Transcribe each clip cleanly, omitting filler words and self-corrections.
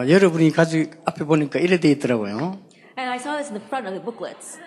여러분이 가지고 앞에 보니까 이래 돼 있더라고요. And I saw this in the front of the booklets.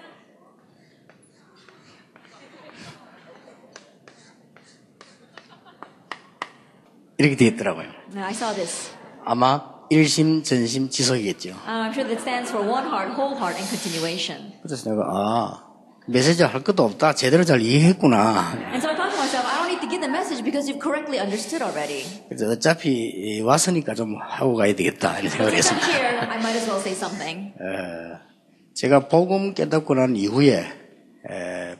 이렇게 돼 있더라고요. And I saw this. 아마 일심, 전심, 지속이겠죠. I'm sure that stands for one heart, whole heart, and continuation. 그래서 내가 메시지 할 것도 없다. 제대로 잘 이해했구나. And so I thought to myself, I don't need to give the message because you've correctly understood already. 그래서 어차피 왔으니까 좀 하고 가야 되겠다 이런 생각을 Since I'm 했습니다. here, I might as well say something. 제가 복음 깨닫고 난 이후에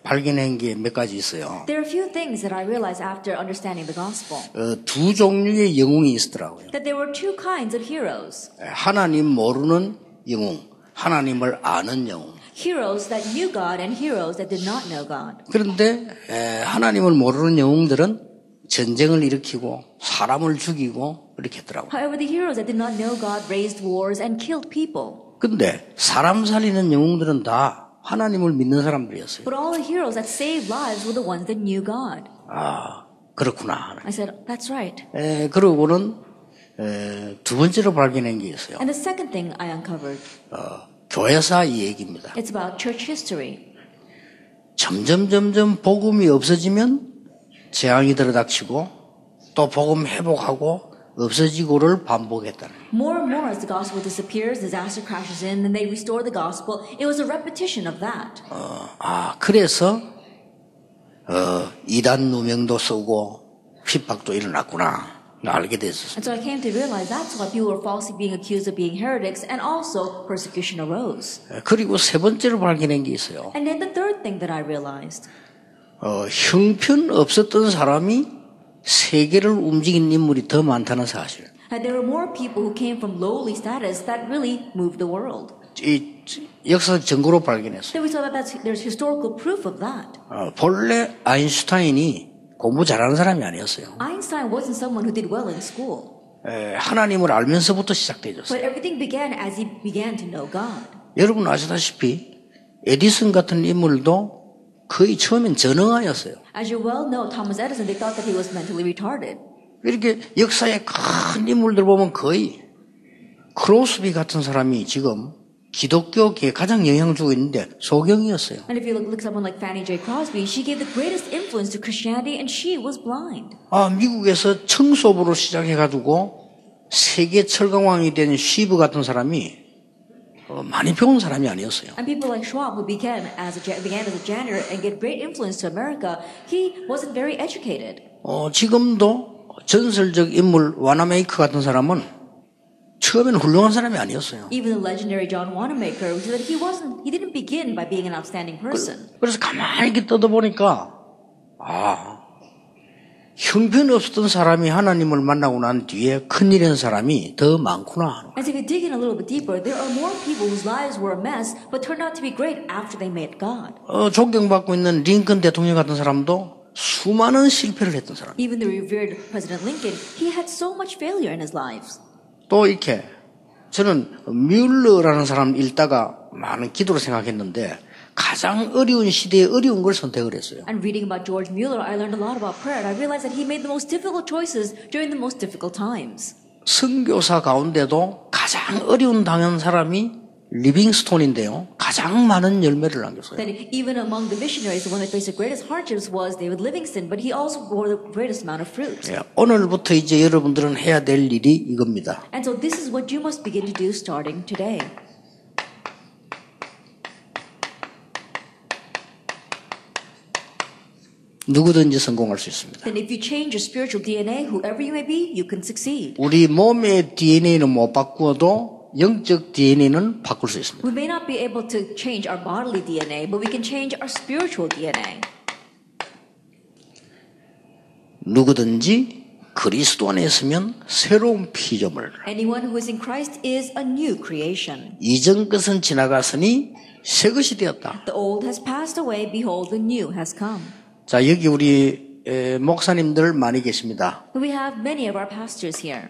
발견한 게 몇 가지 있어요. There are a few things that I realized after understanding the gospel. 두 종류의 영웅이 있었더라고요. That there were two kinds of heroes. 하나님 모르는 영웅, 하나님을 아는 영웅. Heroes that knew God and heroes that did not know God. 그런데 하나님을 모르는 영웅들은 전쟁을 일으키고 사람을 죽이고 이렇게 했더라고요. However, the heroes that did not know God raised wars and killed people. 근데 사람 살리는 영웅들은 다 하나님을 믿는 사람들이었어요. But all the heroes that saved lives were the ones that knew God. 그렇구나. I said, that's right. 그러고는 두 번째로 발견한 게 있어요. And the second thing I uncovered, 교회사 이야기입니다. it's about church history. 점점 복음이 없어지면 재앙이 들어닥치고 또 복음 회복하고 없어지고를 반복했다는 거예요. More and more as the gospel disappears, disaster crashes in, then they restore the gospel. It was a repetition of that. 그래서 이단 누명도 쓰고 핍박도 일어났구나 알게 됐었어요. And so I came to realize that's why people were falsely being accused of being heretics, and also persecution arose. 그리고 세 번째로 발견한 게 있어요. And then the third thing that I realized, 형편 없었던 사람이 세계를 움직인 인물이 더 많다는 사실. that there were more people who came from lowly status that really moved the world. 이 역사적 증거로 발견했어요. Then we saw that there's historical proof of that. 본래 아인슈타인이 공부 잘하는 사람이 아니었어요. Einstein wasn't someone who did well in school. 하나님을 알면서부터 시작되었어요. But everything began as he began to know God. 여러분 아시다시피 에디슨 같은 인물도 거의 처음엔 전능하였어요. As you well know, Thomas Edison, they thought that he was mentally retarded. 이렇게 역사의 큰 인물들 보면 거의 크로스비 같은 사람이 지금 기독교계에 가장 영향을 주고 있는데 소경이었어요. And if you look someone like Fannie J. Crosby, she gave the greatest influence to Christianity, and she was blind. 미국에서 청소부로 시작해가지고 세계 철강왕이 된 쉬브 같은 사람이 많이 배운 사람이 아니었어요. And people like Schwab, who began as a janitor and gave great influence to America, he wasn't very educated. 지금도 전설적 인물 와나메이커 같은 사람은 처음에는 훌륭한 사람이 아니었어요. Even the legendary John Wanamaker, who said that he didn't begin by being an outstanding person. 그래서 가만히 이렇게 떠다보니까 형편없었던 사람이 하나님을 만나고 난 뒤에 큰일인 사람이 더 많구나. As if you dig in a little bit deeper, there are more people whose lives were a mess, but turned out to be great after they met God. 존경받고 있는 링컨 대통령 같은 사람도 수많은 실패를 했던 사람. Even the revered President Lincoln, he had so much failure in his lives. 또 이렇게 저는 뮬러라는 사람 읽다가 많은 기도를 생각했는데 가장 어려운 시대에 어려운 걸 선택을 했어요. And reading about George Mueller, I learned a lot about prayer, and I realized that he made the most difficult choices during the most difficult times. 선교사 가운데도 가장 어려운 당한 사람이 리빙스톤인데요. 가장 많은 열매를 남겼어요. That even among the missionaries, the one that faced the greatest hardships was David Livingstone, but he also bore the greatest amount of fruit. 오늘부터 이제 여러분들은 해야 될 일이 이겁니다. And so this is what you must begin to do starting today. 누구든지 성공할 수 있습니다. Then if you change your spiritual DNA, whoever you may be, you can succeed. 우리 몸의 DNA는 못 바꾸어도 영적 DNA는 바꿀 수 있습니다. We may not be able to change our bodily DNA, but we can change our spiritual DNA. 누구든지 그리스도 안에 있으면 새로운 피조물. Anyone who is in Christ is a new creation. 이전 것은 지나갔으니 새 것이 되었다. The old has passed away, behold, the new has come. 자, 여기 우리 목사님들 많이 계십니다. We have many of our pastors here.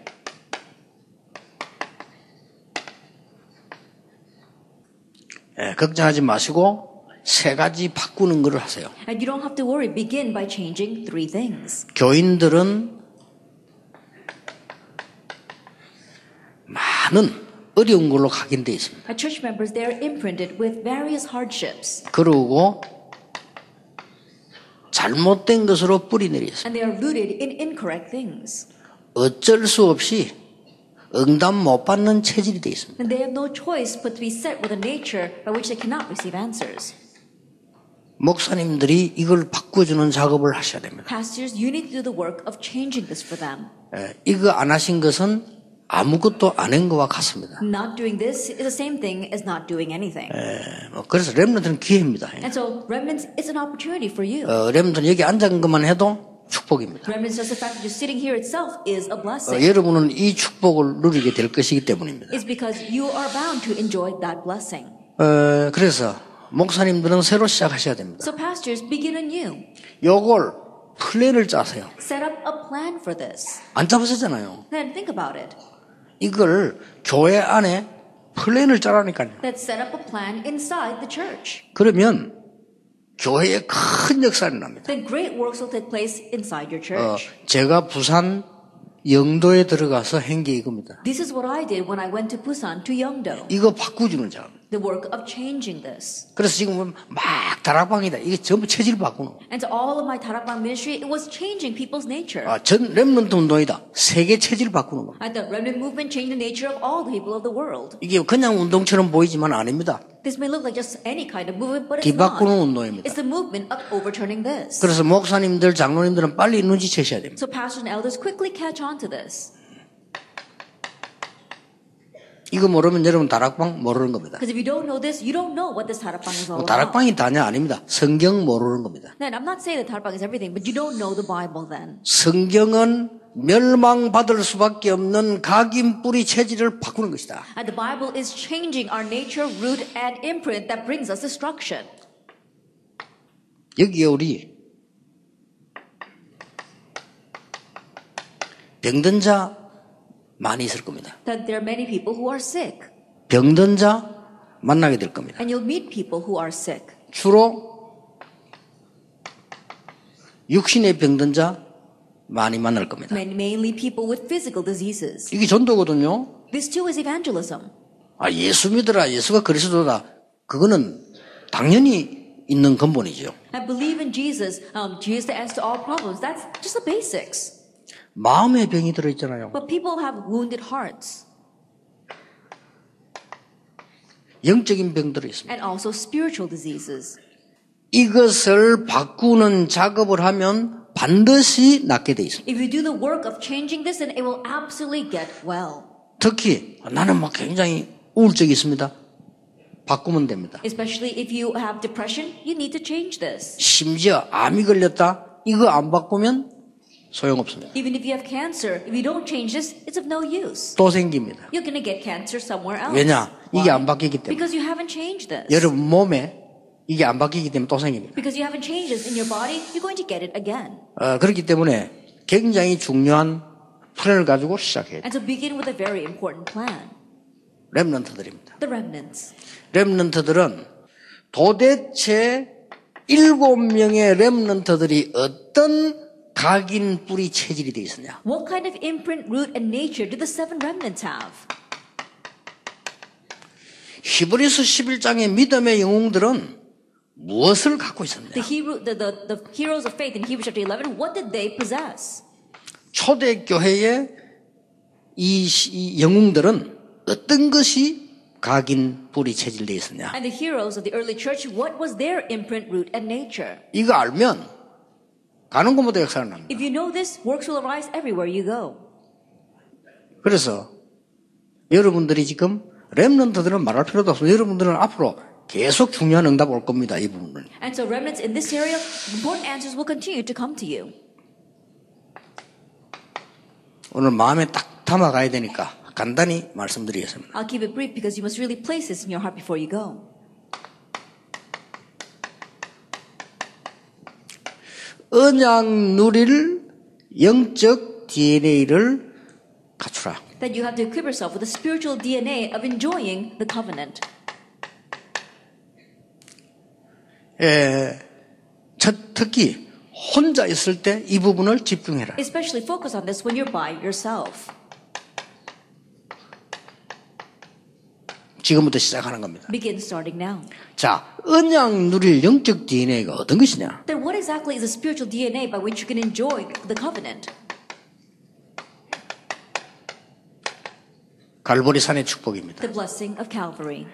걱정하지 마시고 세 가지 바꾸는 걸 하세요. And you don't have to worry. Begin by changing 3 things. 교인들은 많은 어려운 걸로 각인되어 있습니다. Our church members, they are imprinted with various hardships. 그리고 잘못된 것으로 뿌리내려 있습니다. And they are rooted in incorrect things. 어쩔 수 없이 응답 못 받는 체질이 되어 있습니다. And they have no choice but to be set with a nature by which they cannot receive answers. 목사님들이 이걸 바꿔주는 작업을 하셔야 됩니다. Pastors, you need to do the work of changing this for them. 이거 안 하신 것은 아무것도 안 한 것과 같습니다. Not doing this is the same thing as not doing anything. 그래서 렘넌트는 기회입니다. And so remnants is an opportunity for you. 렘넌트는 여기 앉은 것만 해도 축복입니다. Remnants, just the fact that you're sitting here itself is a blessing. 여러분은 이 축복을 누리게 될 것이기 때문입니다. It's because you are bound to enjoy that blessing. 그래서 목사님들은 새로 시작하셔야 됩니다. So pastors, begin anew. 요걸 플랜을 짜세요. Set up a plan for this. 안 짜보셨잖아요. Then think about it. 이걸 교회 안에 플랜을 짜라니까요. Let's set up a plan inside the church. 그러면 교회에 큰 역사가 납니다. Then great works will take place inside your church. 제가 부산 영도에 들어가서 한 게 이겁니다. This is what I did when I went to Busan, to Yeongdo. 이거 바꾸주는 작업. The work of changing this. 그래서 지금 막 다락방이다. 이게 전부 체질 바꾸는. And to all of my Tarakbang ministry, it was changing people's nature. 전 렘넌트 운동이다. 세계 체질 바꾸는 거. And the remnant movement changed the nature of all the people of the world. 이게 그냥 운동처럼 보이지만 아닙니다. This may look like just any kind of movement, but it's 뒤바꾸는 not. 운동입니다. It's the movement of overturning this. 그래서 목사님들, 장로님들은 빨리 눈치채셔야 됩니다. So pastors and elders quickly catch on to this. 이거 모르면 여러분 다락방 모르는 겁니다. Because if you don't know this, you don't know what this Tarakbang is all about. 다락방이 다냐 아닙니다. 성경 모르는 겁니다. Then I'm not saying that Tarakbang is everything, but you don't know the Bible then. 성경은 멸망받을 수밖에 없는 각인 뿌리 체질을 바꾸는 것이다. And the Bible is changing our nature, root, and imprint that brings us destruction. 여기에 우리 병든 자 많이 있을 겁니다. That there are many people who are sick. 병든 자 만나게 될 겁니다. And you'll meet people who are sick. 주로 육신의 병든 자 많이 만날 겁니다. Mainly people with physical diseases. 이게 전도거든요. This too is evangelism. 예수 믿으라, 예수가 그리스도다. 그거는 당연히 있는 근본이죠. I believe in Jesus. Jesus the answer to all problems. That's just the basics. 마음의 병이 들어있잖아요. But people have wounded hearts. 영적인 병들이 있습니다. And also spiritual diseases. 이것을 바꾸는 작업을 하면 반드시 낫게 돼 있습니다. If you do the work of changing this, then it will absolutely get well. 특히 나는 막 굉장히 우울증이 있습니다. 바꾸면 됩니다. Especially if you have depression, you need to change this. 심지어 암이 걸렸다. 이거 안 바꾸면 소용없습니다. Even if you have cancer, if you don't change this, it's of no use. 또 생깁니다. You're going to get cancer somewhere else. 왜냐? 이게 Why? 안 바뀌기 때문에. Because you haven't changed this. 여러분 몸에 이게 안 바뀌기 때문에 또 생깁니다. Because you haven't changed this in your body, you're going to get it again. 그렇기 때문에 굉장히 중요한 플랜을 가지고 시작해야 돼요. And so begin with a very important plan. 렘넌트들입니다. The remnants. 렘넌트들은 도대체 7명의 렘넌트들이 어떤 각인 뿌리 체질이 되어 있었냐? What kind of imprint, root, and nature do the 7 remnants have? 히브리서 11장의 믿음의 영웅들은 무엇을 갖고 있었냐? The heroes of faith in Hebrews chapter 11, what did they possess? 초대교회의 이 영웅들은 어떤 것이 각인 뿌리 체질되어 있었냐? And the heroes of the early church, what was their imprint, root, and nature? 이거 알면 가는 곳마다 역사가 납니다. If you know this, works will arise everywhere you go. 그래서 여러분들이 지금 렘넌트들은 말할 필요도 없어요. 여러분들은 앞으로 계속 중요한 응답 올 겁니다. 이 부분은. And so remnants in this area, important answers will continue to come to you. 오늘 마음에 딱 담아가야 되니까 간단히 말씀드리겠습니다. I'll keep it brief because you must really place this in your heart before you go. 언약 누릴 영적 DNA를 갖추라. That you have to equip yourself with the spiritual DNA of enjoying the covenant. 특히 혼자 있을 때 이 부분을 집중해라. Especially focus on this when you're by yourself. 지금부터 시작하는 겁니다. Begin starting now. 자, 언약 누릴 영적 DNA가 어떤 것이냐? Then what exactly is the spiritual DNA by which you can enjoy the covenant? 갈보리산의 축복입니다. The blessing of Calvary.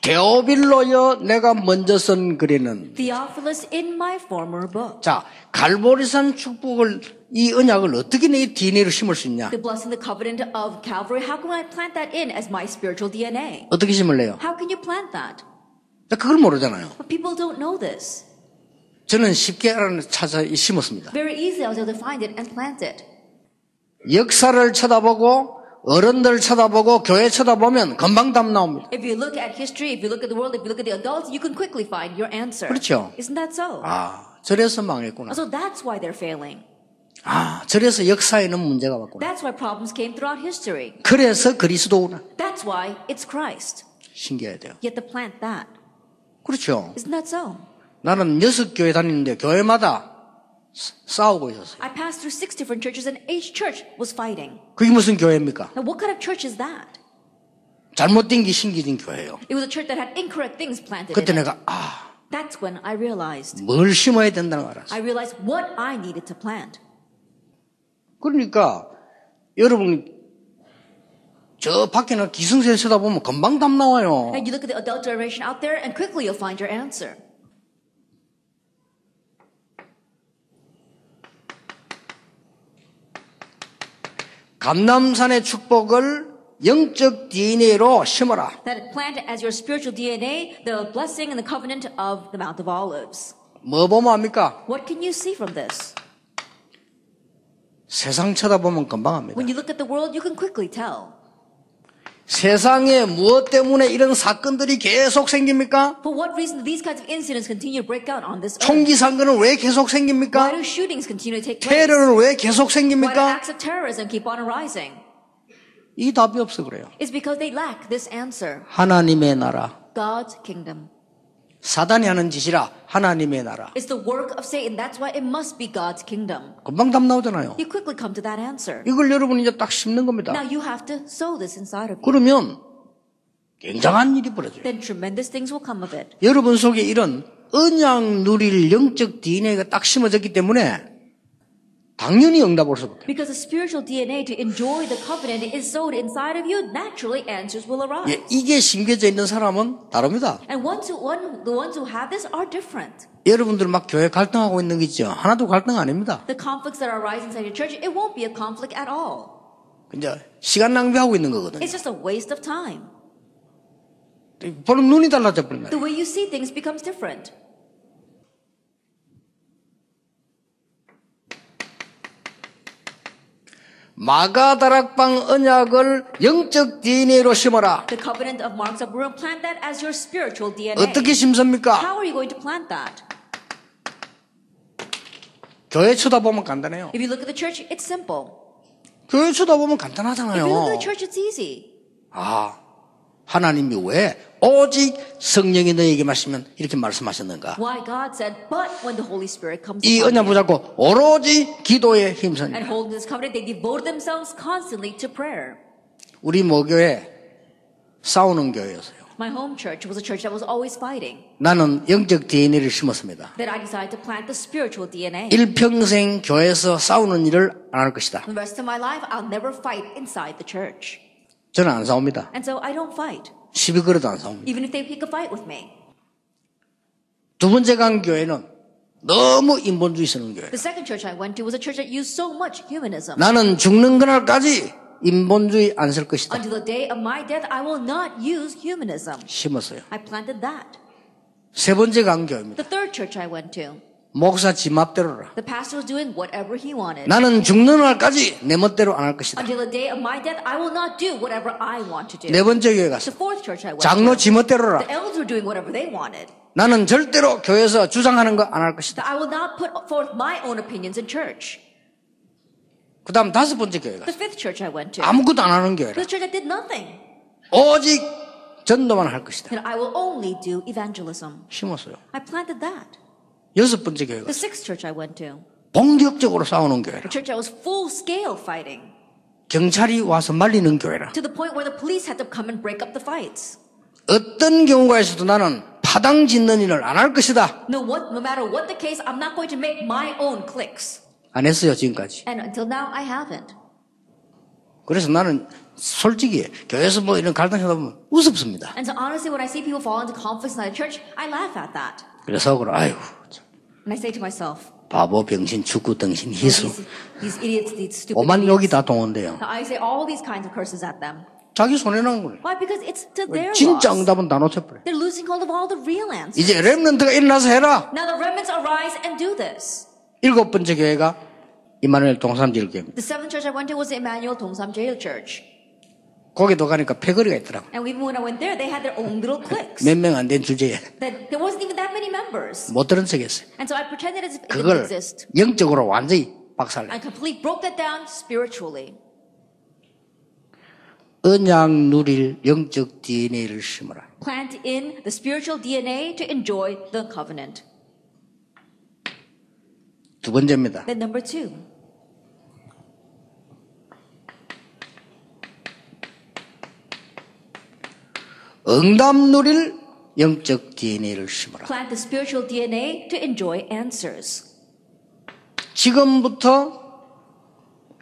데오빌로여 내가 먼저 쓴 글에는 Theophilus in my former book. 자, 갈보리산 축복을 이 언약을 어떻게 내 DNA로 심을 수 있냐? The blessing, the covenant of Calvary, how can I plant that in as my spiritual DNA? 어떻게 심을래요? How can you plant that? 그걸 모르잖아요. But people don't know this. 저는 쉽게 찾아 심었습니다. Very easily I was able to find it and plant it. 역사를 쳐다보고 어른들 쳐다보고 교회 쳐다보면 금방 답 나옵니다. If you look at history, if you look at the world, if you look at the adults, you can quickly find your answer. 그렇죠. Isn't that so? 아, 저래서 망했구나. So that's why they're failing. 아, 저래서 역사에는 문제가 왔구나. That's why problems came throughout history. 그래서 그리스도구나. That's why it's Christ. 신기해야 돼요. You have to plant that. 그렇죠. Isn't that so? 나는 6교회 다니는데 교회마다 싸우고 있었어요. I passed through 6 different churches and each church was fighting. 그게 무슨 교회입니까? Now what kind of church is that? 잘못된 게 심겨진 교회예요. It was a church that had incorrect things planted 그때 in it. 내가 That's when I realized. 뭘 심어야 된다는 걸 알았어요. I realized what I needed to plant. 그러니까 여러분 저 밖에는 기승세 쳐다보면 금방 답 나와요. And you look at the adult generation out there and quickly you'll find your answer. 감람산의 축복을 영적 DNA로 심어라. That plant as your spiritual DNA, the blessing and the covenant of the Mount of Olives. 뭐 보면 합니까? What can you see from this? 세상 쳐다보면 금방 합니다. When you look at the world, you can quickly tell. 세상에 무엇 때문에 이런 사건들이 계속 생깁니까? For what reason do these kinds of incidents continue to break out on this earth? 총기 사건은 왜 계속 Why 생깁니까? do shootings continue to take place? 테러는 왜 계속 Why do 생깁니까? acts of terrorism keep on arising? 이 답이 없어 그래요. It's because they lack this answer. 하나님의 나라. God's kingdom. 사단이 하는 짓이라 하나님의 나라. It's the work of Satan. That's why it must be God's kingdom. 금방 답 나오잖아요. You quickly come to that answer. 이걸 여러분이 이제 딱 심는 겁니다. Now you have to sow this inside of you. 그러면 굉장한 일이 벌어져요. Then tremendous things will come of it. 여러분 속에 이런 언약 누릴 영적 DNA가 딱 심어졌기 때문에 당연히 응답 올 수밖에 없어요. Because the spiritual DNA to enjoy the covenant is sowed inside of you, naturally answers will arise. 예, 이게 심겨져 있는 사람은 다릅니다. And the ones who have this are different. 여러분들 막 교회 갈등하고 있는 게 있죠. 하나도 갈등 아닙니다. The conflicts that are arising inside your church, it won't be a conflict at all. 이제 시간 낭비하고 있는 거거든요. It's just a waste of time. 보는 눈이 달라져 버린 거예요. The way you see things becomes different. 마가다락방 언약을 영적 DNA로 심어라. The covenant of marks of ruin, plant that as your spiritual DNA. 어떻게 심습니까? How are you going to plant that? 교회 쳐다보면 간단해요. If you look at the church, it's simple. 교회 쳐다보면 If 간단하잖아요. you look at the church, it's easy. 하나님이 왜 오직 성령이 너에게 마시면 이렇게 말씀하셨는가? Why God said, but when the Holy Spirit comes 이 upon 언약 you 붙잡고 오로지 기도에 힘쓰니. and hold this covenant, they devote themselves constantly to prayer. 우리 모교회 싸우는 교회였어요. My home church was a church that was always fighting. 나는 영적 DNA를 심었습니다. Then I decided to plant the spiritual DNA. 일평생 교회에서 싸우는 일을 안 할 것이다. The rest of my life, I'll never fight inside the church. 저는 안 싸웁니다. And so I don't fight, 시비 걸어도 안 싸웁니다. even if they pick a fight with me. 두 번째 간 교회는 너무 인본주의 쓰는 교회. The second church I went to was a church that used so much humanism. 나는 죽는 그날까지 인본주의 안 쓸 것이다. Until the day of my death, I will not use humanism. 심었어요. I planted that. 세 번째 간 교회입니다. The third church I went to, 목사 지 맘대로라. the pastor was doing whatever he wanted. 나는 죽는 날까지 내 멋대로 안 할 것이다. Until the day of my death, I will not do whatever I want to do. 네 번째 교회 The 갔어. fourth church I went 장로 to, 지 멋대로라. the elders were doing whatever they wanted. 나는 절대로 교회에서 주장하는 거 안 할 것이다. That I will not put forth my own opinions in church. 그 다음 다섯 번째 교회 The 갔어. fifth church I went to, 아무것도 안 하는 교회라. the church that did nothing. 오직 전도만 할 것이다. And I will only do evangelism. 심었어요. I planted that. 6번째 교회가 The sixth church I went to, 본격적으로 싸우는 교회라. a church that was full scale fighting, 경찰이 와서 말리는 교회라. to the point where the police had to come and break up the fights. 어떤 경우가 있어도 나는 파당 짓는 일을 안 할 것이다. No matter what the case, I'm not going to make my own cliques. 안 했어요, 지금까지. And until now, I haven't. 그래서 나는 솔직히 교회에서 뭐 이런 갈등 하다 보면 우습습니다. And so honestly, when I see people fall into conflicts in the church, I laugh at that. 그래서 그래, 아이고, And I say to myself, 바보, 병신, 축구, 등신, 희수. these idiots, these stupid 오만 idiots. 욕이 다 동원돼요. I say all these kinds of curses at them. 자기 손에 난 거예요. Why? Because it's to their 진짜 loss. 응답은 다 놓쳐버려. They're losing hold of all the real answers. 이제 렘넌트가 일어나서 해라. Now the remnants arise and do this. 7번째 교회가 이마누엘 동삼제일교회입니다. The seventh church I went to was the Emmanuel Dongsan Jail Church. 거기도 가니까 패거리가 있더라고. And even when I went there, they had their own little cliques. 몇 명 안 된 주제에 That there wasn't even that many members. 못 들은 척했어요. And so I pretended as if it didn't 그걸 exist. 영적으로 완전히 박살내. I completely broke that down spiritually. 언약 누릴 영적 DNA를 심어라. Plant in the spiritual DNA to enjoy the covenant. 두 번째입니다. Then number two, 응답 누릴 영적 DNA를 심어라. plant the spiritual DNA to enjoy answers. 지금부터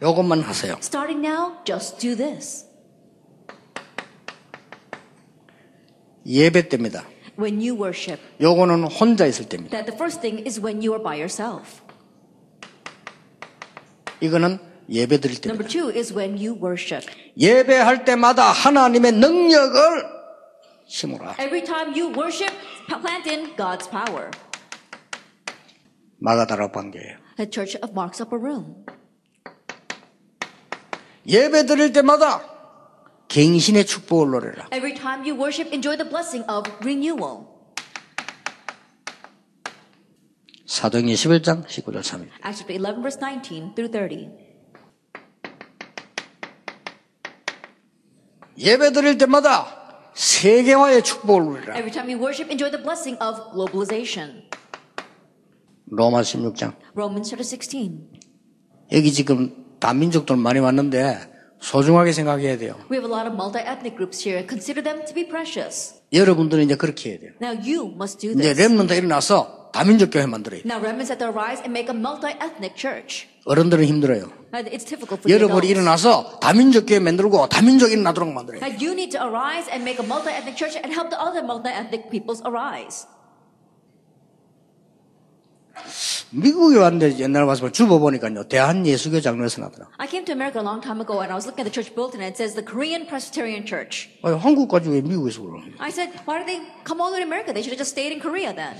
요것만 하세요. Starting now, just do this. 예배 때입니다. When you worship, 요거는 혼자 있을 때입니다. that the first thing is when you are by yourself. 이거는 예배 드릴 Number 때입니다. two is when you worship. 예배할 때마다 하나님의 능력을 심으라. Every time you worship, plant in God's power. 마가다라 관계예요. The Church of Mark's Upper Room. 예배 드릴 때마다 갱신의 축복을 노래라. Every time you worship, enjoy the blessing of renewal. 사도행전 11장 19절 3절. Acts chapter 11, verse 19 through 30. 예배 드릴 때마다 세계화의 축복을 누리라. Every time you worship, enjoy the blessing of globalization. 로마 16장. Romans chapter 16. 여기 지금 다민족들 많이 왔는데 소중하게 생각해야 돼요. We have a lot of multi-ethnic groups here. Consider them to be precious. 여러분들은 이제 그렇게 해야 돼요. Now you must do 이제 this. 렘넌트 일어나서 다민족 교회 만들어야 돼요. Now remnants have to arise and make a multi-ethnic church. 어른들은 힘들어요. It's difficult for the 여러분이 adults. 일어나서 다민족 교회 만들고 다민족 일어나도록 만들어야 돼요. Now you need to arise and make a multi-ethnic church and help the other multi-ethnic peoples arise. 미국에 왔는데 옛날에 와서 주보 보니까요. 대한예수교 장로에서 나더라. I came to America a long time ago and I was looking at the church bulletin and it says the Korean Presbyterian Church. 아니, 한국까지 왜 미국에서 그러는 I said, why did they come all the way to America? They should have just stayed in Korea then.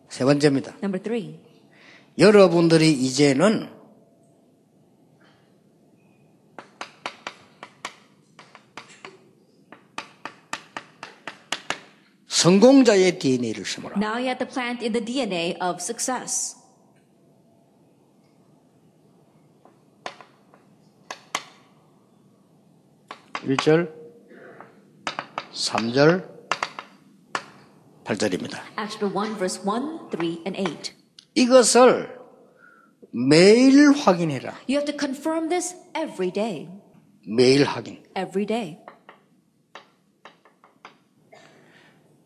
세 번째입니다. Number three, 여러분들이 이제는 성공자의 DNA를 심어라. now you have to plant in the DNA of success. 일 절 3절 8절입니다. Acts chapter 1, verse 1, 3, and 8. 이것을 매일 확인해라. You have to confirm this every day. 매일 확인. Every day.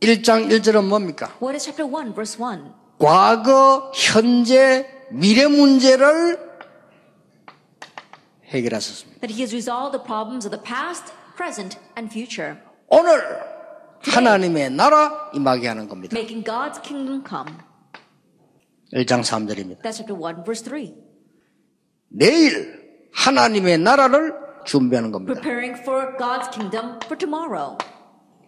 1장 1절은 뭡니까? What is chapter 1, verse 1? 과거, 현재, 미래 문제를 해결하셨습니다. That he has resolved the problems of the past, present, and future. 오늘 하나님의 나라 임하게 하는 겁니다. Making God's kingdom come. 1장 3절입니다. That's chapter 1, verse 3. 내일 하나님의 나라를 준비하는 겁니다. Preparing for God's kingdom for tomorrow.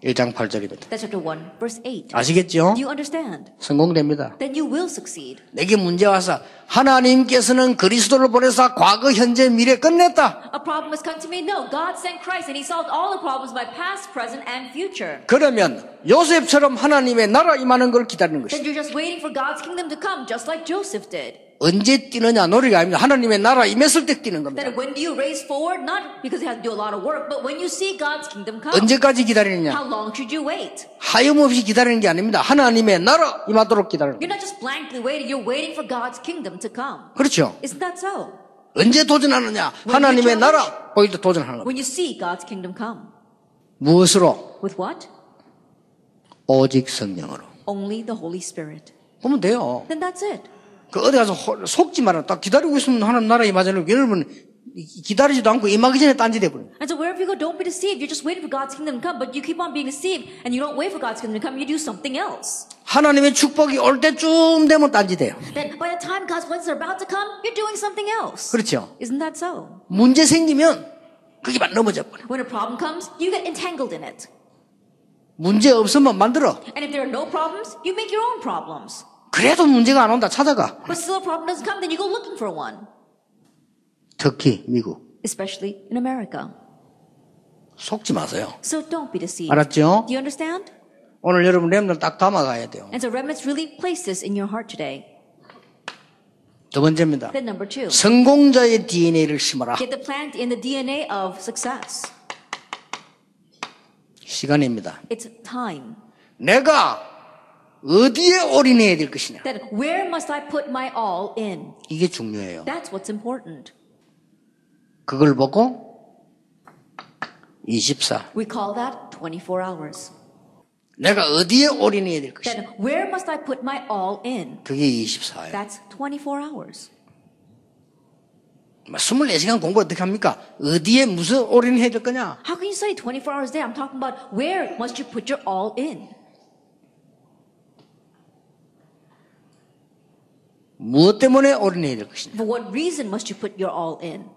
1장 8절입니다. That's chapter 1, verse 8. 아시겠죠? Do you understand? 성공됩니다. Then you will succeed. 내게 문제 와서 하나님께서는 그리스도를 보내사 과거, 현재, 미래 끝냈다. A problem has come to me. No, God sent Christ and he solved all the problems by past, present, and future. 그러면 요셉처럼 하나님의 나라 임하는 걸 기다리는 Then 것이다. you're just waiting for God's kingdom to come, just like Joseph did. 언제 뛰느냐 노력이 아닙니다. 하나님의 나라 임했을 때 뛰는 겁니다. That when do you race forward? Not because you have to do a lot of work, but when you see God's kingdom come. 언제까지 기다리느냐? How long should you wait? 하염없이 기다리는 게 아닙니다. 하나님의 나라 임하도록 기다리는 You're 겁니다. not just blankly waiting. You're waiting for God's kingdom to come. 그렇죠. Isn't that so? 언제 도전하느냐? 하나님의 나라 보일 때 도전하는 겁니다. When you see God's kingdom come. 무엇으로? With what? 오직 성령으로. Only the Holy Spirit. 그러면 돼요. Then that's it. 그 어디 가서 속지 마라. 딱 기다리고 있으면 하나님 나라 임하자는 여러분 기다리지도 않고 임하기 전에 딴짓 해버려요. And so wherever you go, don't be deceived. You're just waiting for God's kingdom to come, but you keep on being deceived, and you don't wait for God's kingdom to come. You do something else. 하나님의 축복이 올 때쯤 되면 딴짓해요. Then by the time God's blessings are about to come, you're doing something else. 그렇죠. Isn't that so? 문제 생기면 거기만 넘어져 버려. When a problem comes, you get entangled in it. 문제 없으면 만들어. And if there are no problems, you make your own problems. 그래도 문제가 안 온다 찾아가. But still a problem doesn't come, then you go looking for one. 특히 미국. Especially in America. 속지 마세요. So don't be deceived. 알았죠? Do you understand? 오늘 여러분 렘들 딱 담아가야 돼요. And so remnants really place this in your heart today. 두 번째입니다. Then number 2. 성공자의 DNA를 심어라. Get the plant in the DNA of success. 시간입니다. It's time. 내가 어디에 올인해야 될 것이냐. That where must I put my all in? 이게 중요해요. That's what's important. 그걸 보고 24. We call that 24 hours. 내가 어디에 올인해야 될 것이냐. Then where must I put my all in? 그게 24예요. That's 24 hours. 24시간 공부 어떻게 합니까? 어디에 무슨 올인해야 될 거냐? How can you study 24 hours a day? I'm talking about where must you put your all in? 무엇 때문에 올인해야 될 것이냐? For what reason must you put your all in?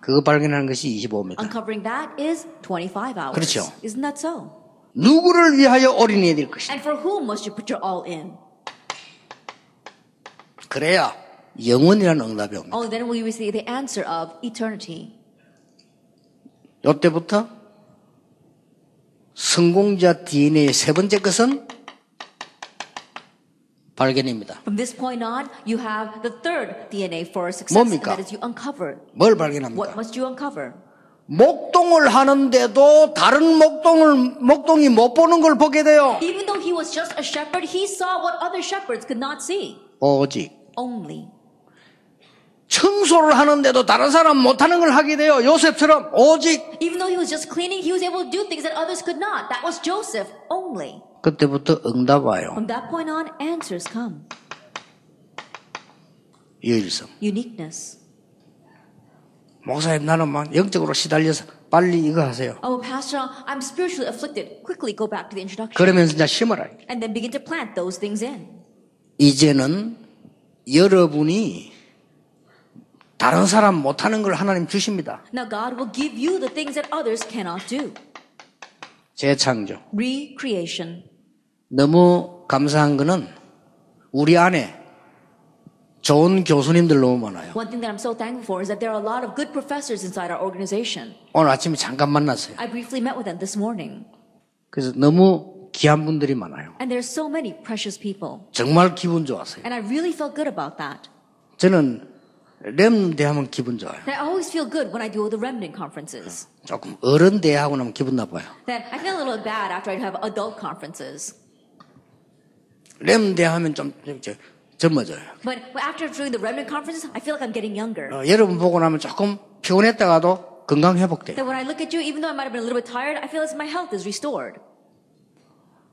그거 발견하는 것이 25입니다. Uncovering that is 25 hours. 그렇죠. Isn't that so? 누구를 위하여 올인해야 될 것이냐? And for whom must you put your all in? 그래야 영원이라는 응답이 옵니다. Only then will you receive the answer of eternity. 이때부터 성공자 DNA의 세 번째 것은 발견입니다. From this point on, you have the third DNA for success. 뭡니까? And that is you uncover. 뭘 What 발견합니까? must you uncover? 목동을 하는데도 다른 목동이 못 보는 걸 보게 돼요. Even though he was just a shepherd, he saw what other shepherds could not see. 오직 Only. 청소를 하는데도 다른 사람 못하는 걸 하게 돼요. 요셉처럼 오직. Even though he was just cleaning, he was able to do things that others could not. That was Joseph only. 그때부터 응답 와요. From that point on, answers come. 유일성. Uniqueness. 목사님 나는 막 영적으로 시달려서 빨리 이거 하세요. Oh, Pastor, I'm spiritually afflicted. Quickly go back to the introduction. 그러면서 이제 심어라. And then begin to plant those things in. 이제는 여러분이 다른 사람 못하는 걸 하나님 주십니다. Now God will give you the things that others cannot do. 재창조. Recreation. 너무 감사한 거는 우리 안에 좋은 교수님들 너무 많아요. One thing that I'm so thankful for is that there are a lot of good professors inside our organization. 오늘 아침에 잠깐 만났어요. I briefly met with them this morning. 그래서 너무 귀한 분들이 많아요. And there's so many precious people. 정말 기분 좋았어요. And I really felt good about that. 저는 렘 대하면 기분 좋아요. And I always feel good when I do the remnant conferences. 조금 어른 대하고 나면 기분 나빠요. Then I feel a little bad after I have adult conferences. 렘 대하면 좀 젊어져요. But after doing the remnant conferences, I feel like I'm getting younger. 여러분 보고 나면 조금 피곤했다가도 건강 회복돼요. That when I look at you, even though I might have been a little bit tired, I feel as my health is restored.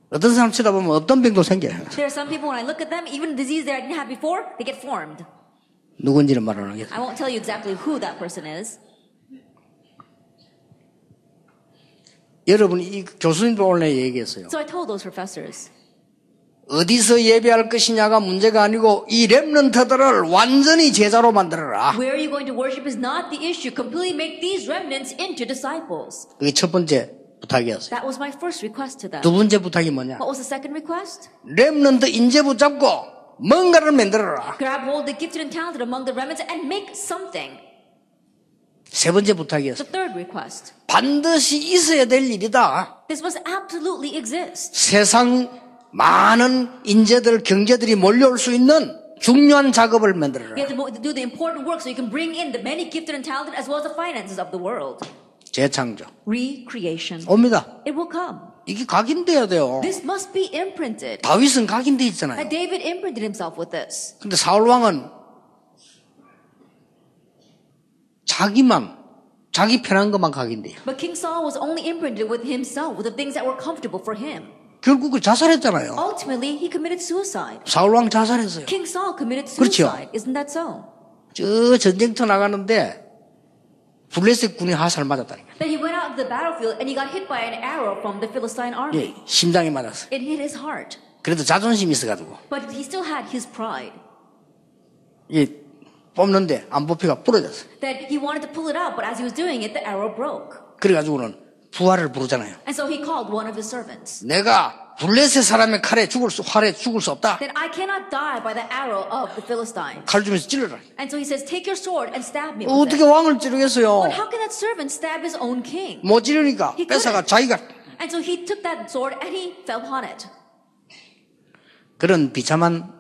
어떤 사람 쳐다보면 없던 병도 생겨요. There are some people, when I look at them, even a disease that I didn't have before, they get formed. 누군지는 말 안 하겠어요. I won't tell you exactly who that person is. 여러분 이 교수님도 오늘 얘기했어요. So I told those professors, 어디서 예배할 것이냐가 문제가 아니고 이 렘넌트들을 완전히 제자로 만들어라. where are you going to worship is not the issue. Completely make these remnants into disciples. 그게 첫 번째 부탁이었어요. That was my first request to them. 두 번째 부탁이 뭐냐? What was the second request? 렘넌트 인재 붙잡고 뭔가를 만들어라. Grab hold the gifted and talented among the remnants and make something. 세 번째 The 부탁이었어요. third request. 반드시 있어야 될 일이다. This must absolutely exist. 세상 많은 인재들, 경제들이 몰려올 수 있는 중요한 작업을 만들어라. You have to do the important work so you can bring in the many gifted and talented as well as the finances of the world. 재창조. Recreation. 옵니다. It will come. 이게 각인돼야 돼요. This must be imprinted. 다윗은 각인돼 있잖아요. And David imprinted himself with this. 근데 사울 왕은 자기 편한 것만 각인돼요. But King Saul was only imprinted with himself, with the things that were comfortable for him. 결국은 자살했잖아요. Ultimately, he committed suicide. 사울 왕 자살했어요. King Saul committed 그렇죠. suicide. Isn't that so? 저 전쟁터 나가는데 블레셋 군이 화살 맞았다니까. Then he went out to the battlefield and he got hit by an arrow from the Philistine army. 예, 심장에 맞았어요. It hit his heart. 그래도 자존심이 있어가지고 But he still had his pride. 이 뽑는데 안 뽑히가 부러졌어요. That he wanted to pull it out, but as he was doing it, the arrow broke. 그래가지고는 부하를 부르잖아요. And so he called one of his servants. 내가 블레셋 사람의 활에 죽을 수 없다. That I cannot die by the arrow of the Philistines. 칼 주면서 찔러라. And so he says, take your sword and stab me with 어떻게 it. 왕을 찌르겠어요? But how can that servant stab his own king? 못 찌르니까 He 뺏어가 couldn't. 자기가. And so he took that sword and he fell upon it. 그런 비참한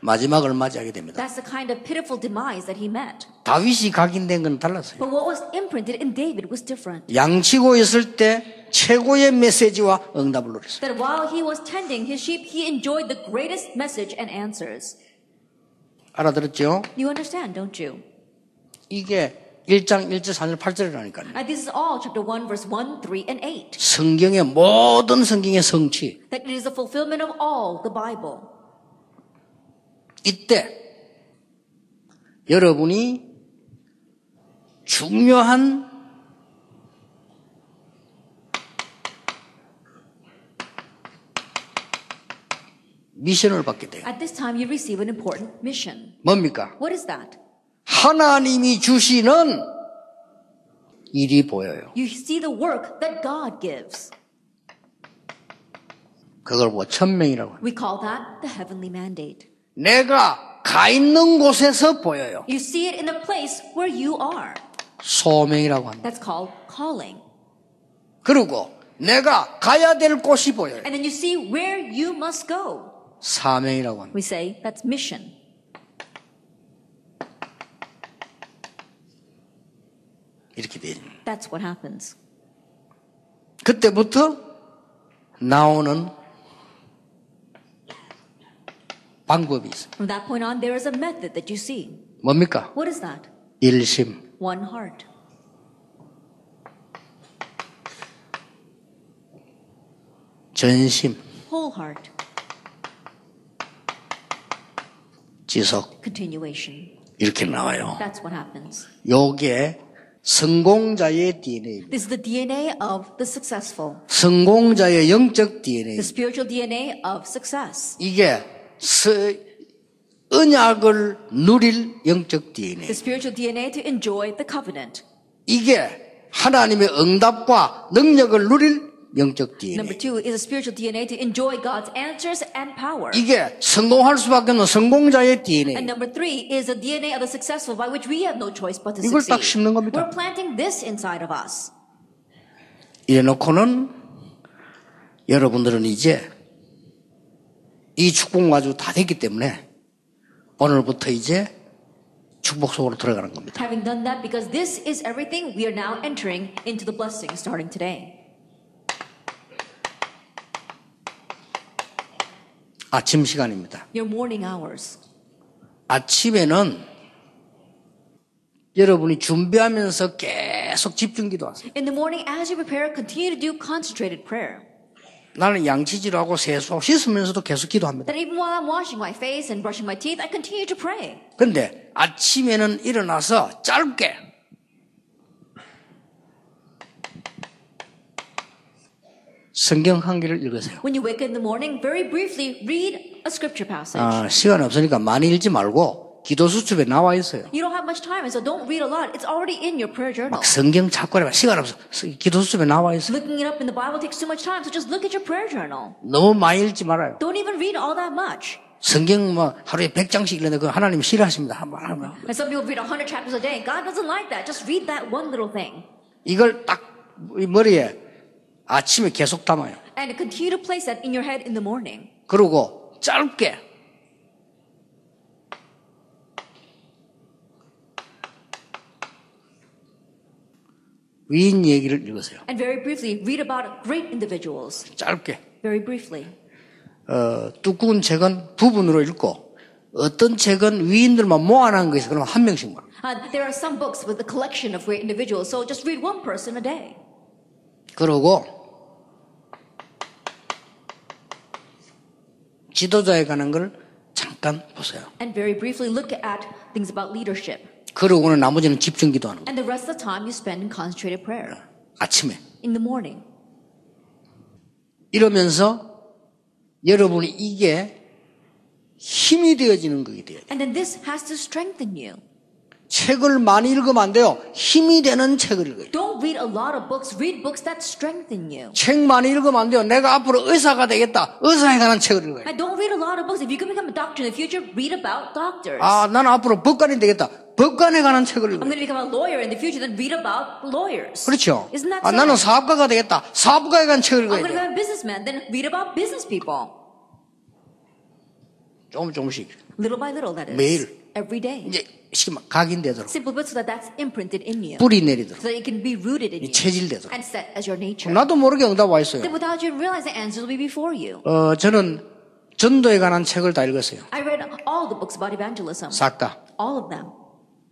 마지막을 맞이하게 됩니다. That's the kind of pitiful demise that he met. 다윗이 각인된 건 달랐어요. But what was imprinted in David was different. 양치고 있을 때 최고의 메시지와 응답을 누렸어요. That while he was tending his sheep, he enjoyed the greatest message and answers. 알아들었죠? You understand, don't you? 이게 1장 1절 4절 8절이라니까요. And this is all chapter 1, verse 1, 3, and 8. 성경의 모든 성경의 성취. That it is the fulfillment of all the Bible. 이때 여러분이 중요한 미션을 받게 돼요. At this time, you receive an important mission. 뭡니까? What is that? 하나님이 주시는 일이 보여요. You see the work that God gives. 그걸 뭐 천명이라고 해요. We call that the heavenly mandate. 내가 가 있는 곳에서 보여요. You see it in the place where you are. 소명이라고 합니다. That's called calling. 그리고 내가 가야 될 곳이 보여요. And then you see where you must go. 사명이라고 합니다. We say that's mission. 이렇게 돼요. That's what happens. 그때부터 나오는 방법이 있어요. From that point on, there is a method that you see. 뭡니까? What is that? 일심, One heart. 전심, Whole heart. 지속 Continuation. 이렇게 나와요. That's what happens. 요게 성공자의 DNA, This is the DNA of the successful. 성공자의 영적 DNA. The spiritual DNA of success. 이게 언약을 누릴 영적 DNA. The spiritual DNA to enjoy the covenant. 이게 하나님의 응답과 능력을 누릴 영적 Number DNA. 2 is a spiritual DNA to enjoy God's answers and power. 이게 성공할 수밖에 없는 성공자의 And DNA. number 3 is the DNA of the successful by which we have no choice but to 이걸 딱 succeed. 심는 겁니다. We're planting this inside of us. 이래놓고는 여러분들은 이제 이 축복 가지고 다 됐기 때문에 오늘부터 이제 축복 속으로 들어가는 겁니다. Having done that, because this is everything, we are now entering into the blessing starting today. 아침 시간입니다. Your morning hours. 아침에는 여러분이 준비하면서 계속 집중 기도하세요. In the morning, as you prepare, continue to do concentrated prayer. 나는 양치질하고 세수하고 씻으면서도 계속 기도합니다. That even while I'm washing my face and brushing my teeth, I continue to pray. 그런데 아침에는 일어나서 짧게 성경 한 개를 읽으세요. When you wake up in the morning, very briefly read a scripture passage. 시간 없으니까 많이 읽지 말고 기도 수첩에 나와 있어요. You don't have much time, and so don't read a lot. It's already in your prayer journal. 막 성경 찾고 해봐. 시간 없어. 기도 수첩에 나와 있어요. Looking it up in the Bible takes too much time, so just look at your prayer journal. 너무 많이 읽지 말아요. Don't even read all that much. 성경 뭐 하루에 100장씩 읽는데 그 하나님 싫어하십니다. 한번 하면. And some people read 100 chapters a day. God doesn't like that. Just read that one little thing. 이걸 딱 머리에 아침에 계속 담아요. And continue to place that in your head in the morning. 그리고 짧게 위인 얘기를 읽으세요. And very briefly, read about great individuals. 짧게. Very briefly. 두꺼운 책은 부분으로 읽고 어떤 책은 위인들만 모아놓은 거 있어요. 그러면 한 명씩 말. There are some books with a collection of great individuals, so just read one person a day. 그러고 지도자에 관한 걸 잠깐 보세요. And very briefly look at things about leadership. 그러고는 나머지는 집중 기도하는 거예요. And the rest of the time you spend in concentrated prayer. 아침에. In the morning. 이러면서 여러분이 이게 힘이 되어지는 것이 돼요. And then this has to strengthen you. 책을 많이 읽으면 안 돼요. 힘이 되는 책을 읽어요. Don't read a lot of books. Read books that strengthen you. 책 많이 읽으면 안 돼요. 내가 앞으로 의사가 되겠다. 의사에 관한 책을 읽어요. And don't read a lot of books. If you can become a doctor in the future, read about doctors. 나는 앞으로 법관이 되겠다. 법관에 관한 책을 I'm 읽어요. going to become a lawyer in the future, then read about lawyers. 그렇죠. Isn't that so? 나는 사업가가 되겠다. 사업가에 관한 책을 I'm 읽어야 going to 돼요. become a businessman, then read about business people. 조금씩. Little by little, that is. 매일. Every day. 이제 각인되도록. Simply put, so that that's imprinted in you. 뿌리 내리도록. So that it can be rooted in you. 체질되도록. And set as your nature. 나도 모르게 응답 와 있어요. Then without you realize the answers will be before you. 저는 전도에 관한 책을 다 읽었어요. I read all the books about evangelism. 싹 다. All of them.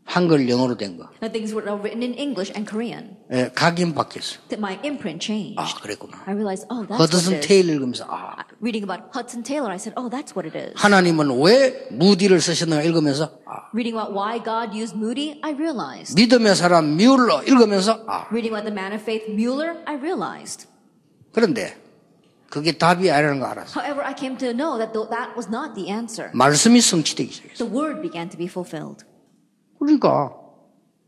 한글 영어로 된 거. The things were written in English and Korean. 각인 바뀌었어요. That my imprint changed. 그랬구나. I realized, oh, that's 허드슨 what it is. 테일러 읽으면서 Reading about Hudson Taylor, I said, oh, that's what it is. 하나님은 왜 무디를 쓰셨는가 읽으면서 Reading about why God used Moody, I realized. 믿음의 사람 뮬러 읽으면서 Reading about the man of faith Mueller, I realized. 그런데 그게 답이 아니라는 거 알았어. However, I came to know that that was not the answer. 말씀이 성취되기 시작했어. The word began to be fulfilled. 그러니까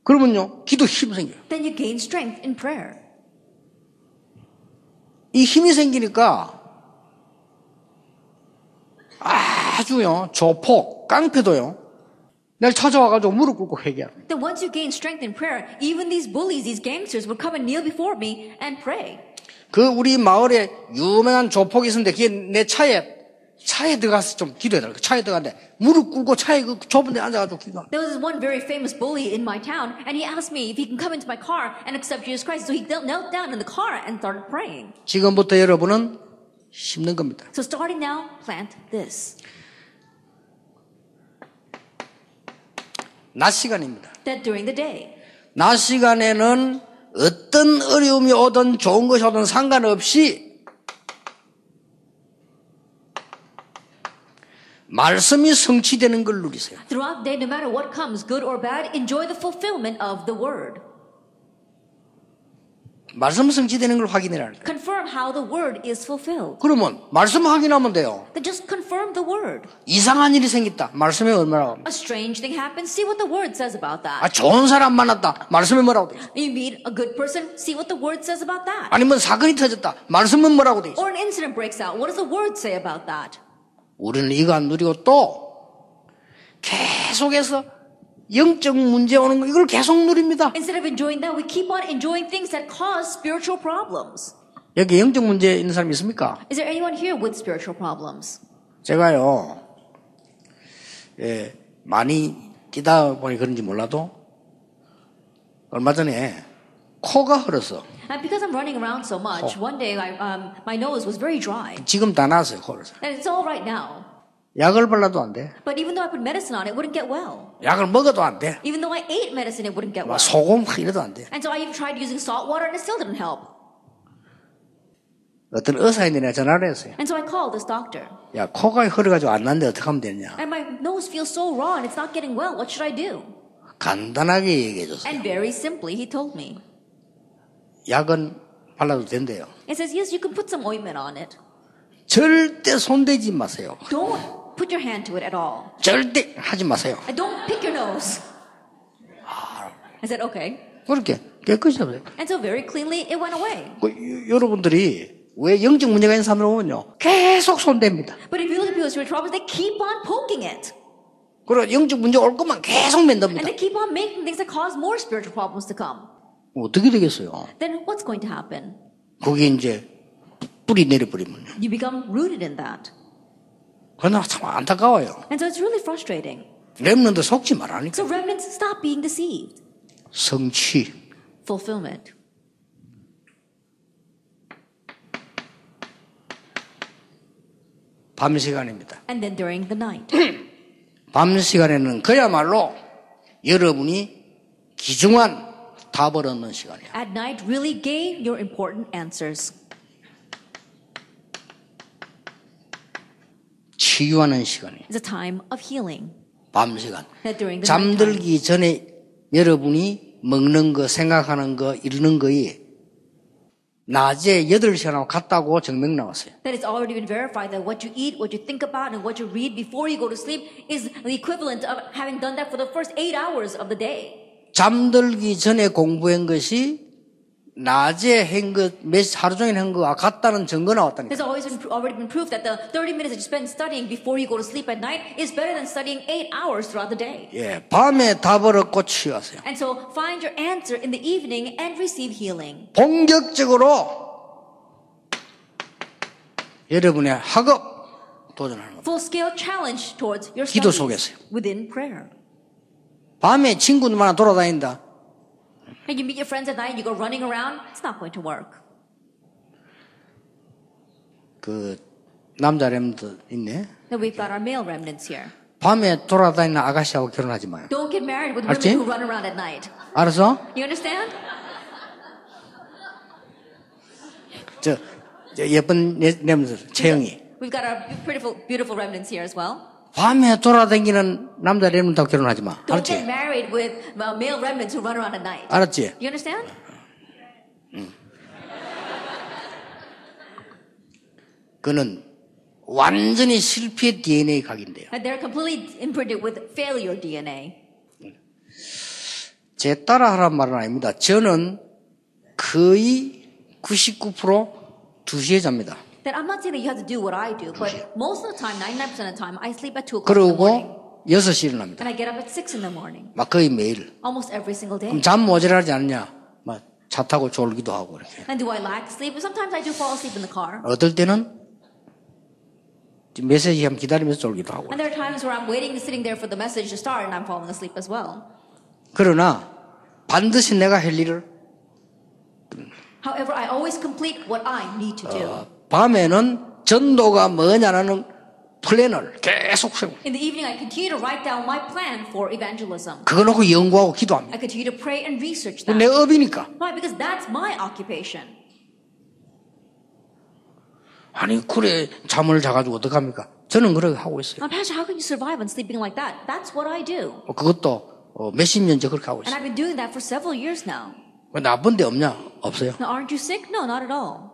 그러면요 기도 힘 생겨요. Then you gain strength in prayer. 이 힘이 생기니까 아주요 조폭 깡패도요 날 찾아와가지고 무릎 꿇고 회개합니다. Then once you gain strength in prayer, even these bullies, these gangsters would come and kneel before me and pray. 그 우리 마을에 유명한 조폭이 있었는데 그게 내 차에 들어가서 좀 기도해달라고. 차에 들어갔는데 무릎 꿇고 차에 그 좁은 데 앉아가지고 기도합니다. There was this one very famous bully in my town, and he asked me if he can come into my car and accept Jesus Christ. So he knelt down in the car and started praying. 지금부터 여러분은 심는 겁니다. So starting now, plant this. 낮 시간입니다. That during the day. 낮 시간에는 어떤 어려움이 오든 좋은 것이 오든 상관없이 말씀이 성취되는 걸 누리세요. Throughout the day, no matter what comes, good or bad, enjoy the fulfillment of the word. 말씀 성취되는 걸 확인해라. Confirm how the word is fulfilled. 그러면 말씀 확인하면 돼요. Then just confirm the word. 이상한 일이 생겼다. 말씀에 얼마나 A strange thing happens, see what the word says about that. 좋은 사람 만났다. 말씀에 뭐라고 돼 있어? You meet a good person, see what the word says about that. 아니면 사건이 터졌다. 말씀은 뭐라고 돼 있어? Or an incident breaks out, what does the word say about that? 우리는 이거 안 누리고 또 계속해서 영적 문제 오는 거 이걸 계속 누립니다. Instead of enjoying that, we keep on enjoying things that cause spiritual problems. 여기 영적 문제 있는 사람 있습니까? Is there anyone here with spiritual problems? 제가요, 많이 뛰다 보니 그런지 몰라도 얼마 전에 코가 흘러서 And because I'm running around so much, one day my nose was very dry. 지금 다 나았어요, 코를. And it's all right now. 약을 발라도 안 돼. But even though I put medicine on it, it wouldn't get well. 약을 먹어도 안 돼. Even though I ate medicine, it wouldn't get well. 소금 이래도 안 돼. And so I even tried using salt water and it still didn't help. 어떤 의사인데 내가 전화를 했어요. And so I called this doctor. 야, 코가 흘러가지고 안 났는데 어떻게 하면 되냐. And my nose feels so raw and it's not getting well. What should I do? 간단하게 얘기해 줬어요. And very simply, he told me. 약은 발라도 된대요. It says, yes, you can put some ointment on it. 절대 손대지 마세요. Don't put your hand to it at all. 절대 하지 마세요. And don't pick your nose. I said, okay. 그렇게 깨끗이 하세요. And so very cleanly, it went away. 여러분들이 왜 영적 문제가 있는 사람을 보면요. 계속 손댑니다. But if you look at people's spiritual problems, they keep on poking it. 그리고 영적 문제 올 것만 계속 And 맨답니다. they keep on making things that cause more spiritual problems to come. 어떻게 되겠어요? Then what's going to happen? 거기에 이제 뿌리 내려버리면요. You become rooted in that. 그러나 참 안타까워요. And so it's really frustrating. 렘넌트 속지 말라니까. So remnants, stop being deceived. 성취. Fulfillment. 밤 시간입니다. and then during the night. 밤 시간에는 그야말로 여러분이 귀중한 답을 얻는 시간이에요. At night, really gain your important answers. 치유하는 시간이에요. It's a time of healing. 밤 시간. That during the night time. 잠들기 전에 여러분이 먹는 거, 생각하는 거, 이루는 거에 낮에 8시간하고 같다고 증명 나왔어요. That it's already been verified that what you eat, what you think about, and what you read before you go to sleep is the equivalent of having done that for the first 8 hours of the day. 잠들기 전에 공부한 것이 낮에 한 것, 하루 종일 한 거와 같다는 증거 나왔다니까. There's already been proof that the 30 minutes that you spend studying before you go to sleep at night is better than studying 8 hours throughout the day. 예, 밤에 답을 얻고 치유하세요. And so find your answer in the evening and receive healing. 본격적으로 여러분의 학업 도전하는 겁니다. Full-scale challenge towards your 기도 studies 속에서요. within prayer. 밤에 친구들만 돌아다닌다. And you meet your friends at night and you go running around, it's not going to work. 그 남자 렘들 있네. Then we've got our male remnants here. 밤에 돌아다니는 아가씨하고 결혼하지 마요. Don't get married with 알지? women who run around at night. 알았어? You understand? 저 예쁜 렘들 채영이. We've got our beautiful remnants here as well. 밤에 돌아다니는 남자 렘들하고 결혼하지 마. Don't get 알았지? married with male remnants who run around at night. 알았지? You understand? 그는 완전히 실패의 DNA 각인데요. And they're completely imprinted with failure DNA. 제 따라하란 말은 아닙니다. 저는 거의 99% 2시에 잡니다. That I'm not saying that you have to do what I do, but most of the time, 99% of the time, I sleep at 2 o'clock in the morning. 그러고 6시에 일어납니다. And I get up at 6 in the morning. 막 거의 매일. Almost every single day. 그럼 잠 모자라지 않냐? 막 차 타고 졸기도 하고 이렇게. And do I lack sleep? Sometimes I do fall asleep in the car. 어떨 때는 메시지 한번 기다리면서 졸기도 하고. And there are times where I'm waiting, sitting there for the message to start, and I'm falling asleep as well. 그러나 반드시 내가 할 일을 However, I always complete what I need to do. 밤에는 전도가 뭐냐는 플랜을 계속 세우고 In the evening, I continue to write down my plan for evangelism. 그거 놓고 연구하고 기도합니다. I continue to pray and research 내 that. 업이니까. Why? Because that's my occupation. 아니 그래 잠을 자가지고 어떡합니까? 저는 그렇게 하고 있어요. Now, Pastor, how can you survive on sleeping like that? That's what I do. 그것도 몇십 년째 그렇게 하고 And 있어요. I've been doing that for several years now. 나쁜 데 없냐? 없어요. Now, aren't you sick? No, not at all.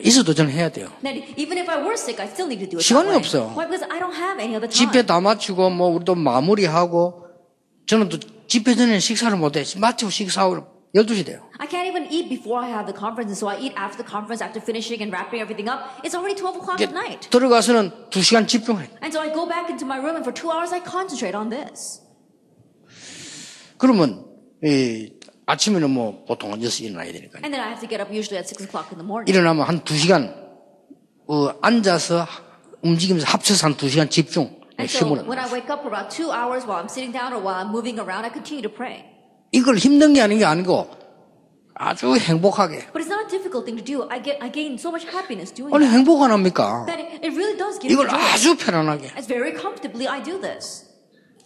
있어도 저는 해야 돼요. Now, even if I were sick, I still need to do it 시간이 that way. 없어요. Why? Because I don't have any other 집회 time. 다 마치고 뭐 우리도 마무리하고 저는 또 집회 전에 식사를 못해. 마치고 식사하고 12시 돼요. I can't even eat before I have the conference, and so I eat after the conference, after finishing and wrapping everything up. It's already 12 o'clock at night. 들어가서는 2시간 집중해. And so I go back into my room, and for 2 hours I concentrate on this. 그러면 아침에는 뭐 보통 6시 일어나야 되니까요. And then I have to get up usually at 6 o'clock in the morning. 일어나면 한 2시간 앉아서 움직이면서 합쳐서 한 2시간 집중. And so 힘을 when I wake up for about 2 hours while I'm sitting down or while I'm moving around, I continue to pray. 이걸 힘든 게 아닌 게 아니고 아주 행복하게. But it's not a difficult thing to do. I gain so much happiness doing 아니 that. 행복 안 합니까? That it really does give me 이걸 joy. 아주 편안하게. It's very comfortably I do this.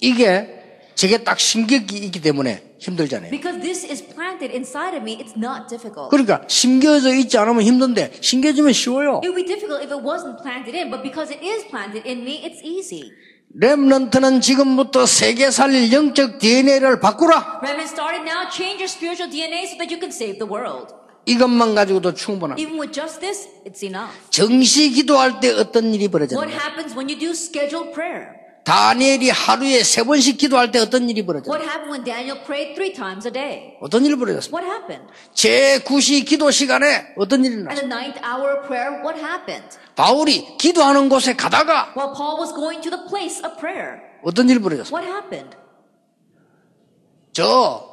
이게 제게 딱 심격이 있기 때문에 힘들잖아요. Because this is planted inside of me, it's not difficult. 그러니까 심겨져 있지 않으면 힘든데 심겨지면 쉬워요. It would be difficult if it wasn't planted in, but because it is planted in me, it's easy. 렘넌트는 지금부터 세계 살릴 영적 DNA를 바꾸라. Remnant, started now, change your spiritual DNA so that you can save the world. 이것만 가지고도 충분합니다. Even with just this, it's enough. 정시 기도할 때 어떤 일이 What 벌어졌는가? happens when you do scheduled prayer? 다니엘이 하루에 3번씩 기도할 때 어떤 일이 벌어졌는가? What happened when Daniel prayed 3 times a day? 어떤 일이 벌어졌습니까? What happened? 제9시 기도 시간에 어떤 일이 At 났습니까? the 9th hour of prayer, what happened? 바울이 기도하는 곳에 가다가 While Paul was going to the place of prayer, 어떤 일이 벌어졌습니까? what happened? 저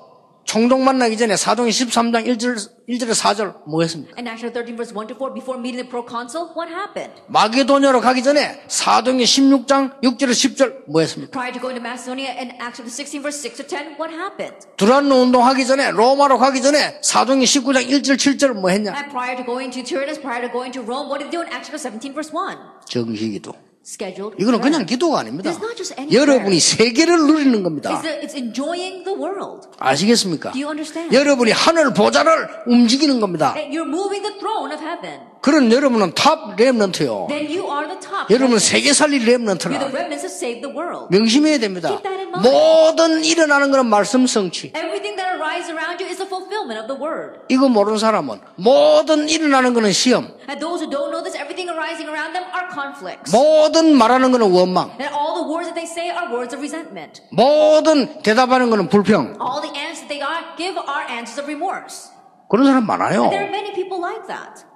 총독 만나기 전에 사도행 13장 1절에 4절 뭐 했습니까? In Acts 13 verse 1 to 4, before meeting the proconsul, what happened? 마게도냐로 가기 전에 사도행 16장 6절에 10절 뭐 했습니까? Prior to going to Macedonia, in Acts 16 verse 6 to 10, what happened? 두란노 운동하기 전에 로마로 가기 전에 사도행 19장 1절 7절 뭐 했냐? And prior to going to Tyrannus, prior to going to Rome, what did they do in Acts 17 verse 1? 정식기도. Scheduled 이거는 prayer. 그냥 기도가 아닙니다. It's not just any 여러분이 세계를 누리는 겁니다. It's enjoying the world. 아시겠습니까? Do you understand? 여러분이 하늘 보좌를 움직이는 겁니다. That you're moving the throne of heaven. 그런 여러분은 탑 렘넌트요. Then you are the top. 여러분은 remnant. 세계 살릴 You're the 렘넌트라. remnants that save the world. 명심해야 됩니다. Keep that in mind. 모든 일어나는 것은 말씀 성취. Everything that arises around you is the fulfillment of the word. 이거 모르는 사람은 모든 일어나는 것은 시험. And those who don't know this, everything arising around them are conflicts. 모든 말하는 것은 원망. And all the words that they say are words of resentment. 모든 대답하는 것은 불평. All the answers that they give are answers of remorse. 그런 사람 많아요. And there are many people like that.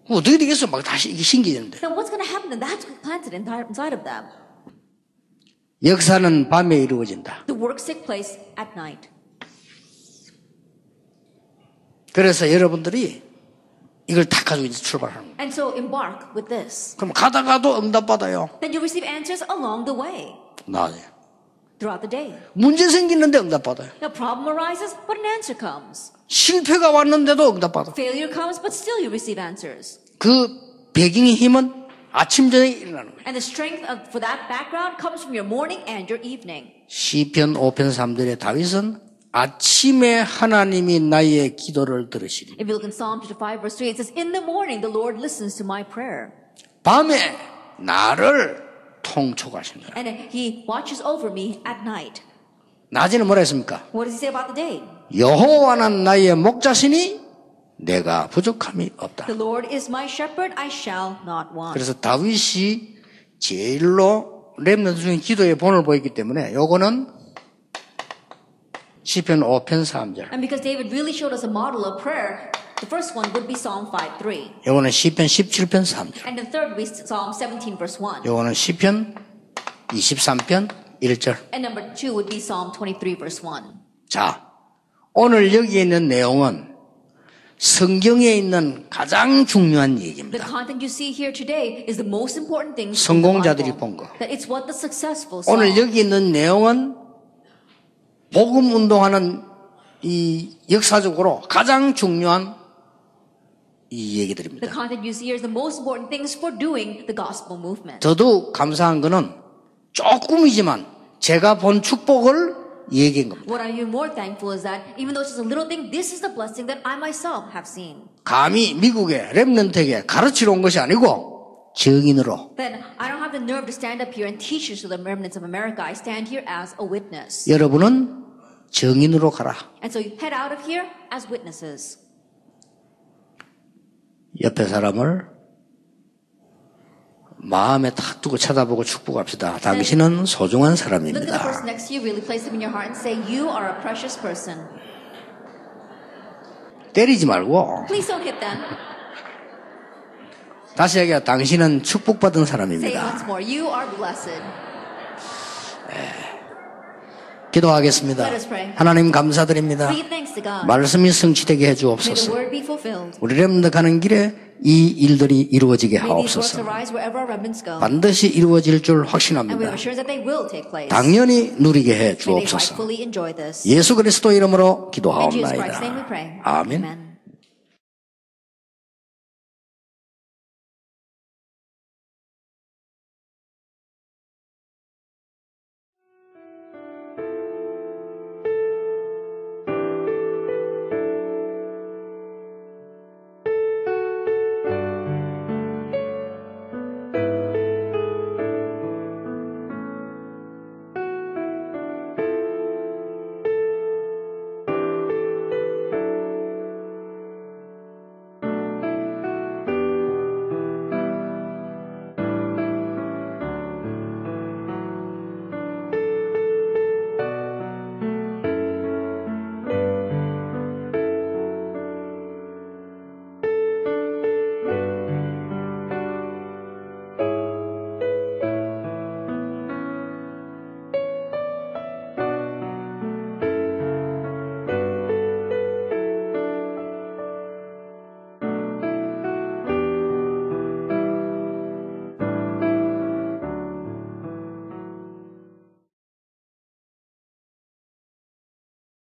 어떻게 되겠어? 막 다시 이게 신기해지는데. Then what's going to happen? Then that's planted inside of them. 역사는 밤에 이루어진다. The works take place at night. 그래서 여러분들이 이걸 다 가지고 이제 출발하는 거예요. And so embark with this. 그럼 가다가도 응답받아요. Then you receive answers along the way, 나중에. throughout the day. 문제 생기는데 응답받아요. Now problem arises, but an answer comes. 실패가 왔는데도 응답받아. Failure comes, but still you receive answers. 그 배경의 힘은 아침 저녁에 일어나는 거예요. And the strength for that background comes from your morning and your evening. 시편 5편 3절에 다윗은 아침에 하나님이 나의 기도를 들으시리. If you look in Psalm 55 verse 3, it says, in the morning the Lord listens to my prayer. 밤에 나를 통촉하신다. And he watches over me at night. 낮에는 뭐라 했습니까? What does he say about the day? 여호와는 나의 목자시니 내가 부족함이 없다. The Lord is my shepherd, I shall not want. 그래서 다윗이 제일로 렘넌트 중에 기도의 본을 보였기 때문에 요거는 시편 5편 3절. And because David really showed us a model of prayer, the first one would be Psalm 5:3. 요거는 시편 17편 3절. And the third would be Psalm 17 verse 1. 요거는 시편 23편 1절. And number 2 would be Psalm 23 verse 1. 자, 오늘 여기 있는 내용은 성경에 있는 가장 중요한 The 얘기입니다. content you see here today is the most important thing. 성공자들이 본 거. That it's what the successful saw. 오늘 여기 있는 내용은 복음 운동하는 이 역사적으로 가장 중요한 이 The 얘기들입니다. content you see here is the most important things for doing the gospel movement. 더더욱 감사한 거는 조금이지만 제가 본 축복을 얘기한 겁니다. What I'm even more thankful is that even though it's just a little thing, this is the blessing that I myself have seen. 감히 미국의 렘넌트에게 가르치러 온 것이 아니고 증인으로 Then I don't have the nerve to stand up here and teach this to the remnants of America. I stand here as a witness. 여러분은 증인으로 가라. And so you head out of here as witnesses. 옆에 사람을 마음에 탁 두고 쳐다보고 축복합시다. 당신은 소중한 Look at the person 사람입니다. next to you, really place them in your heart and say, you are a precious person. 때리지 말고 Please don't hit them. 다시 얘기해. 당신은 축복받은 Say it once 사람입니다. more. You are blessed. 기도하겠습니다. Let us pray. 하나님 감사드립니다. We give thanks to God. 말씀이 성취되게 May the 해주옵소서. word be fulfilled. 우리 렘넌트 가는 길에 이 일들이 이루어지게 May these works 하옵소서. arise wherever our remnants go. 반드시 이루어질 줄 And we 확신합니다. have assurance that they will take place. 당연히 누리게 해 May they 주옵소서. rightfully enjoy this. 예수 그리스도 이름으로 In Jesus Christ's 기도하옵나이다. name we pray. 아멘. Amen.